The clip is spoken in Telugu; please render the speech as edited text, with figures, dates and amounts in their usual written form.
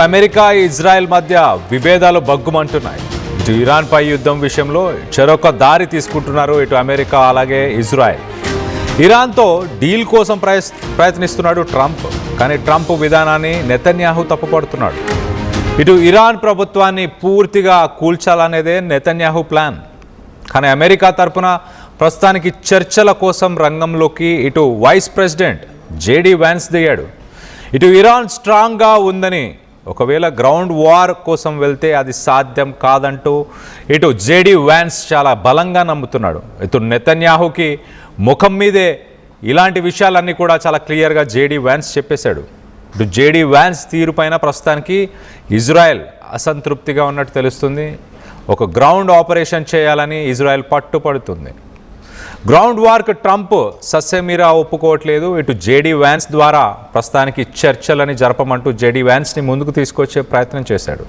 అమెరికా ఇజ్రాయెల్ మధ్య విభేదాలు బగ్గుమంటున్నాయి. ఇటు ఇరాన్ పై యుద్ధం విషయంలో చెరొక దారి తీసుకుంటున్నారు ఇటు అమెరికా అలాగే ఇజ్రాయెల్. ఇరాన్తో డీల్ కోసం ప్రయత్నిస్తున్నాడు ట్రంప్. కానీ ట్రంప్ విధానాన్ని నెతన్యాహు తప్పుపడుతున్నాడు. ఇటు ఇరాన్ ప్రభుత్వాన్ని పూర్తిగా కూల్చాలనేదే నెతన్యాహు ప్లాన్. కానీ అమెరికా తరపున ప్రస్తుతానికి చర్చల కోసం రంగంలోకి ఇటు వైస్ ప్రెసిడెంట్ జేడీ వ్యాన్స్ దిగాడు. ఇటు ఇరాన్ స్ట్రాంగ్గా ఉందని, ఒకవేళ గ్రౌండ్ వార్ కోసం వెళ్తే అది సాధ్యం కాదంటూ ఇటు జేడీ వ్యాన్స్ చాలా బలంగా నమ్ముతున్నాడు. ఇటు నెతన్యాహుకి ముఖం మీదే ఇలాంటి విషయాలన్నీ కూడా చాలా క్లియర్గా జేడీ వ్యాన్స్ చెప్పేశాడు. ఇటు జేడీ వ్యాన్స్ తీరుపైన ప్రస్తుతానికి ఇజ్రాయెల్ అసంతృప్తిగా ఉన్నట్టు తెలుస్తుంది. ఒక గ్రౌండ్ ఆపరేషన్ చేయాలని ఇజ్రాయెల్ పట్టుపడుతుంది. గ్రౌండ్ వార్కు ట్రంప్ సస్యమీరా ఒప్పుకోవట్లేదు. ఇటు జేడీ వ్యాన్స్ ద్వారా ప్రస్తుతానికి చర్చలని జరపమంటూ జేడీ వ్యాన్స్ని ముందుకు తీసుకొచ్చే ప్రయత్నం చేశాడు.